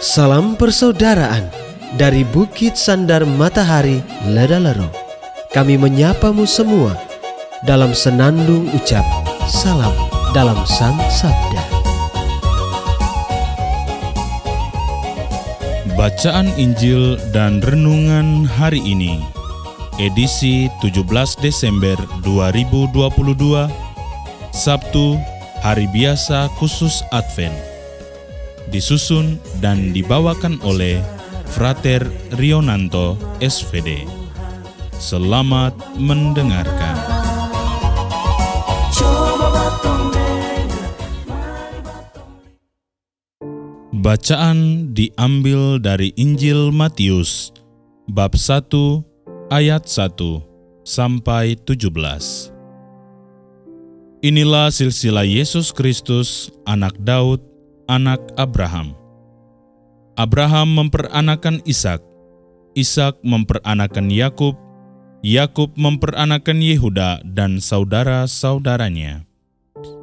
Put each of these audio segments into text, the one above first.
Salam persaudaraan dari Bukit Sandar Matahari Ledalero. Kami menyapamu semua dalam senandung ucap salam dalam Sang Sabda. Bacaan Injil dan Renungan hari ini, edisi 17 Desember 2022, Sabtu, Hari Biasa Khusus Advent. Disusun dan dibawakan oleh Frater Rionanto, SVD. Selamat mendengarkan. Bacaan diambil dari Injil Matius, bab 1, ayat 1 sampai 17. Inilah silsilah Yesus Kristus, anak Daud, anak Abraham. Abraham memperanakan Ishak, Ishak memperanakan Yakub, Yakub memperanakan Yehuda dan saudara-saudaranya.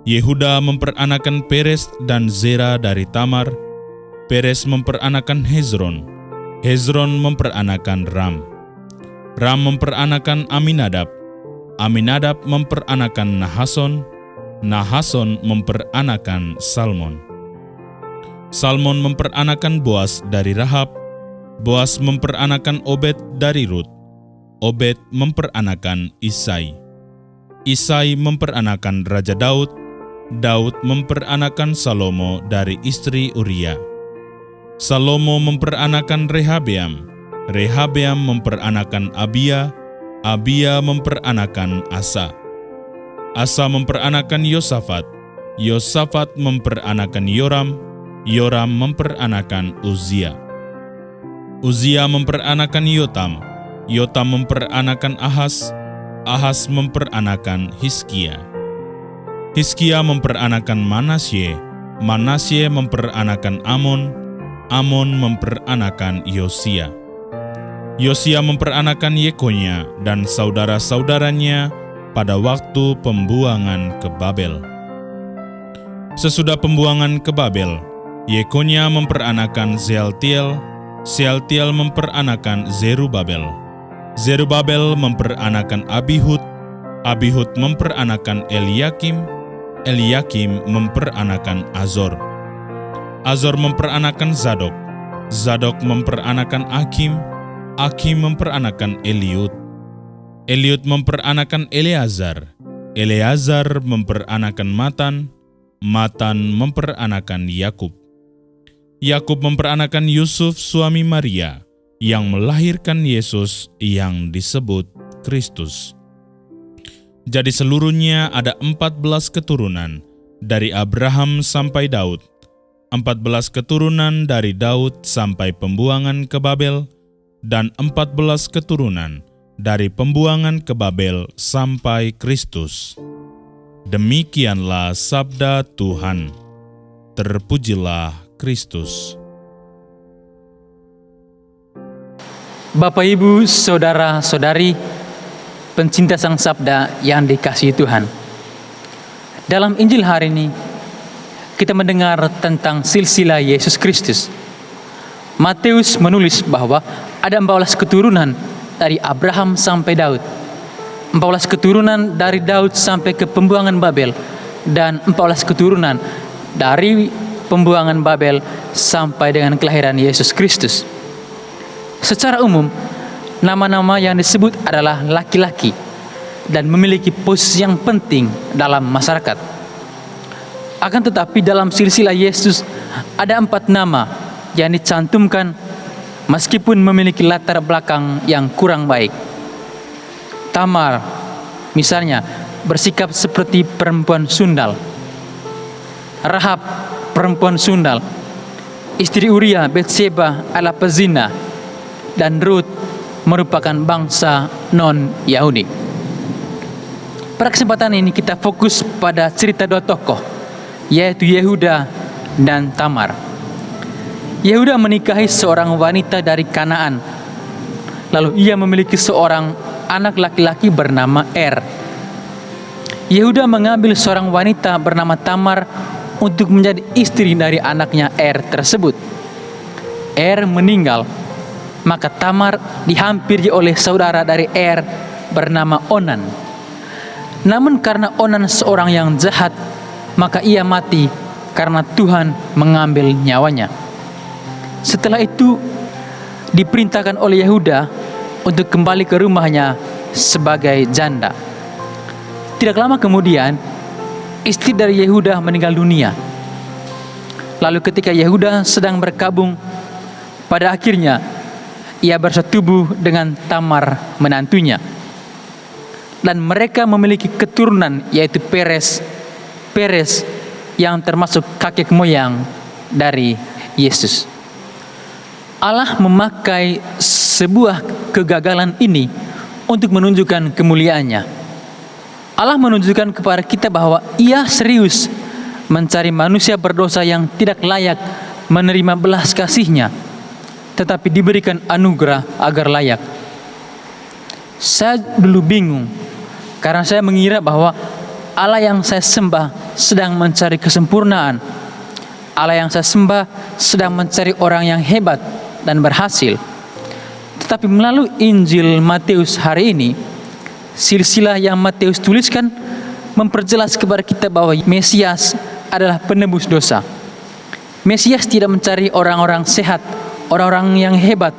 Yehuda memperanakan Peres dan Zera dari Tamar. Peres memperanakan Hezron, Hezron memperanakan Ram. Ram memperanakan Aminadab, Aminadab memperanakan Nahason, Nahason memperanakan Salmon. Salmon memperanakan Boas dari Rahab, Boas memperanakan Obed dari Rut, Obed memperanakan Isai. Isai memperanakan Raja Daud, Daud memperanakan Salomo dari istri Uria. Salomo memperanakan Rehabeam, Rehabeam memperanakan Abia, Abia memperanakan Asa. Asa memperanakan Yosafat, Yosafat memperanakan Yoram, Yoram memperanakan Uzia. Uzia memperanakan Yotam, Yotam memperanakan Ahas, Ahas memperanakan Hizkia. Hizkia memperanakan Manasye, Manasye memperanakan Amon, Amon memperanakan Yosia. Yosia memperanakan Yekonya dan saudara-saudaranya pada waktu pembuangan ke Babel. Sesudah pembuangan ke Babel, Yekonya memperanakan Sealtiel, Sealtiel memperanakan Zerubabel, Zerubabel memperanakan Abihud, Abihud memperanakan Eliakim, Eliakim memperanakan Azor, Azor memperanakan Zadok, Zadok memperanakan Akim, Akim memperanakan Eliud, Eliud memperanakan Eleazar, Eleazar memperanakan Matan, Matan memperanakan Yakub. Yakub memperanakan Yusuf suami Maria yang melahirkan Yesus yang disebut Kristus. Jadi seluruhnya ada 14 keturunan dari Abraham sampai Daud, 14 keturunan dari Daud sampai pembuangan ke Babel, dan 14 keturunan dari pembuangan ke Babel sampai Kristus. Demikianlah sabda Tuhan. Terpujilah Kristus. Bapak, Ibu, Saudara-saudari, pencinta Sang Sabda yang dikasihi Tuhan. Dalam Injil hari ini, kita mendengar tentang silsilah Yesus Kristus. Matius menulis bahwa ada 14 keturunan dari Abraham sampai Daud, 14 keturunan dari Daud sampai ke pembuangan Babel, dan 14 keturunan dari pembuangan Babel sampai dengan kelahiran Yesus Kristus. Secara umum, nama-nama yang disebut adalah laki-laki dan memiliki posisi yang penting dalam masyarakat. Akan tetapi dalam silsilah Yesus ada 4 nama yang dicantumkan meskipun memiliki latar belakang yang kurang baik. Tamar, misalnya, bersikap seperti perempuan sundal. Rahab, perempuan sundal. Istri Uria, Betseba, adalah pezina. Dan Rut merupakan bangsa non-Yahudi. Pada kesempatan ini kita fokus pada cerita 2 tokoh, yaitu Yehuda dan Tamar. Yehuda menikahi seorang wanita dari Kanaan. Lalu ia memiliki seorang anak laki-laki bernama Er. Yehuda mengambil seorang wanita bernama Tamar untuk menjadi istri dari anaknya Er tersebut. Er meninggal, maka Tamar dihampiri oleh saudara dari Er bernama Onan. Namun karena Onan seorang yang jahat, maka ia mati karena Tuhan mengambil nyawanya. Setelah itu diperintahkan oleh Yehuda untuk kembali ke rumahnya sebagai janda. Tidak lama kemudian, istri dari Yehuda meninggal dunia. Lalu ketika Yehuda sedang berkabung, pada akhirnya ia bersetubuh dengan Tamar menantunya. Dan mereka memiliki keturunan, yaitu Peres yang termasuk kakek moyang dari Yesus. Allah memakai sebuah kegagalan ini untuk menunjukkan kemuliaannya. Allah menunjukkan kepada kita bahwa Ia serius mencari manusia berdosa yang tidak layak menerima belas kasih-Nya, tetapi diberikan anugerah agar layak. Saya dulu bingung karena saya mengira bahwa Allah yang saya sembah sedang mencari kesempurnaan. Allah yang saya sembah sedang mencari orang yang hebat dan berhasil. Tetapi melalui Injil Matius hari ini, silsilah yang Matius tuliskan memperjelas kepada kita bahwa Mesias adalah penebus dosa. Mesias tidak mencari orang-orang sehat, orang-orang yang hebat,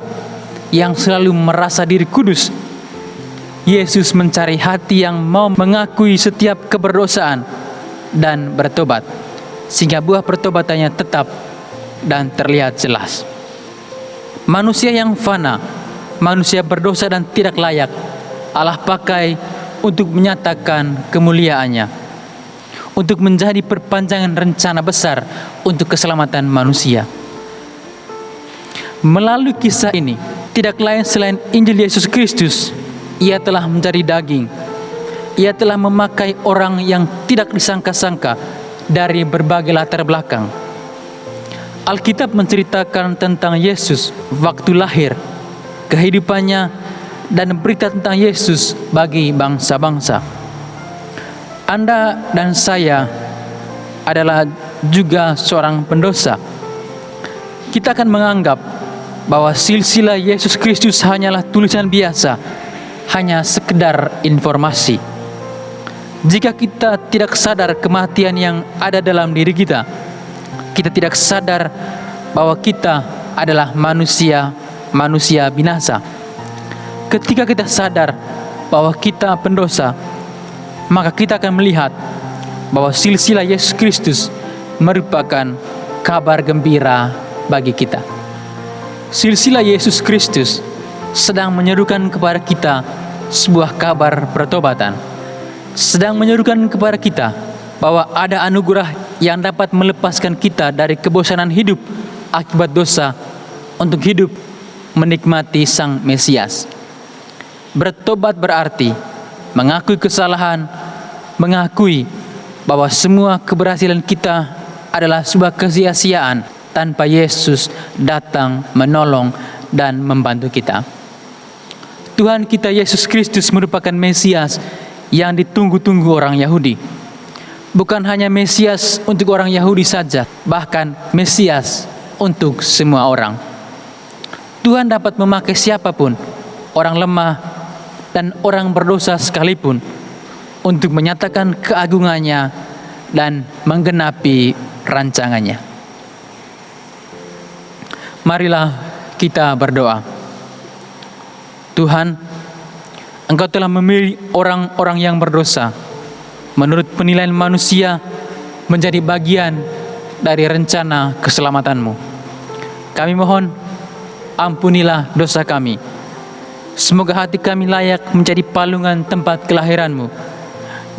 yang selalu merasa diri kudus. Yesus mencari hati yang mau mengakui setiap keberdosaan dan bertobat, sehingga buah pertobatannya tetap dan terlihat jelas. Manusia yang fana, manusia berdosa dan tidak layak, Allah pakai untuk menyatakan kemuliaannya, untuk menjadi perpanjangan rencana besar untuk keselamatan manusia. Melalui kisah ini, tidak lain selain Injil Yesus Kristus, Ia telah menjadi daging. Ia telah memakai orang yang tidak disangka-sangka dari berbagai latar belakang. Alkitab menceritakan tentang Yesus waktu lahir, kehidupannya, dan berita tentang Yesus bagi bangsa-bangsa. Anda dan saya adalah juga seorang pendosa. Kita akan menganggap bahwa silsilah Yesus Kristus hanyalah tulisan biasa, hanya sekedar informasi. Jika kita tidak sadar kematian yang ada dalam diri kita, kita tidak sadar bahwa kita adalah manusia binasa. Ketika kita sadar bahwa kita pendosa, maka kita akan melihat bahwa silsilah Yesus Kristus merupakan kabar gembira bagi kita. Silsilah Yesus Kristus sedang menyerukan kepada kita sebuah kabar pertobatan, sedang menyerukan kepada kita bahwa ada anugerah yang dapat melepaskan kita dari kebosanan hidup akibat dosa untuk hidup menikmati Sang Mesias. Bertobat berarti mengakui kesalahan, mengakui bahwa semua keberhasilan kita adalah sebuah kesia-siaan tanpa Yesus datang menolong dan membantu kita. Tuhan kita Yesus Kristus merupakan Mesias yang ditunggu-tunggu orang Yahudi. Bukan hanya Mesias untuk orang Yahudi saja, bahkan Mesias untuk semua orang. Tuhan dapat memakai siapapun, orang lemah dan orang berdosa sekalipun, untuk menyatakan keagungannya dan menggenapi rancangannya. Marilah kita berdoa. Tuhan, Engkau telah memilih orang-orang yang berdosa menurut penilaian manusia menjadi bagian dari rencana keselamatan-Mu. Kami mohon, ampunilah dosa kami. Semoga hati kami layak menjadi palungan tempat kelahiran-Mu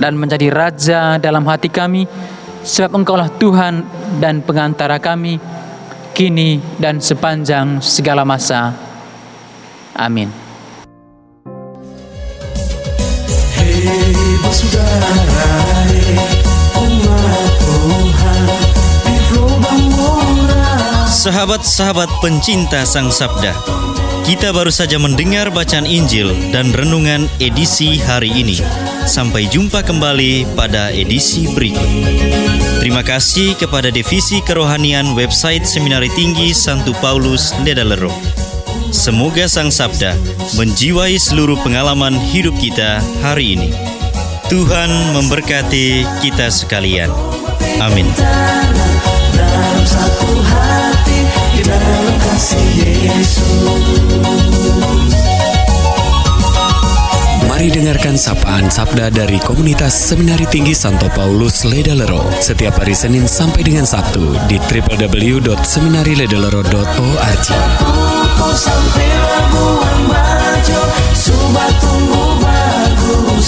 dan menjadi raja dalam hati kami, sebab Engkaulah Tuhan dan pengantara kami, kini dan sepanjang segala masa. Amin. Sahabat-sahabat pencinta Sang Sabda, Kita baru saja mendengar bacaan Injil dan renungan edisi hari ini. Sampai jumpa kembali pada edisi berikut. Terima kasih kepada Divisi Kerohanian website Seminari Tinggi Santo Paulus Ledalero. Semoga Sang Sabda menjiwai seluruh pengalaman hidup kita hari ini. Tuhan memberkati kita sekalian. Amin. Dalam satu hati, di dalam kasih Yesus. Mari dengarkan sapaan sabda dari komunitas Seminari Tinggi Santo Paulus Ledalero setiap hari Senin sampai dengan Sabtu di www.seminariledalero.org. Sampai labuan bajo, subat tumbuh bagus.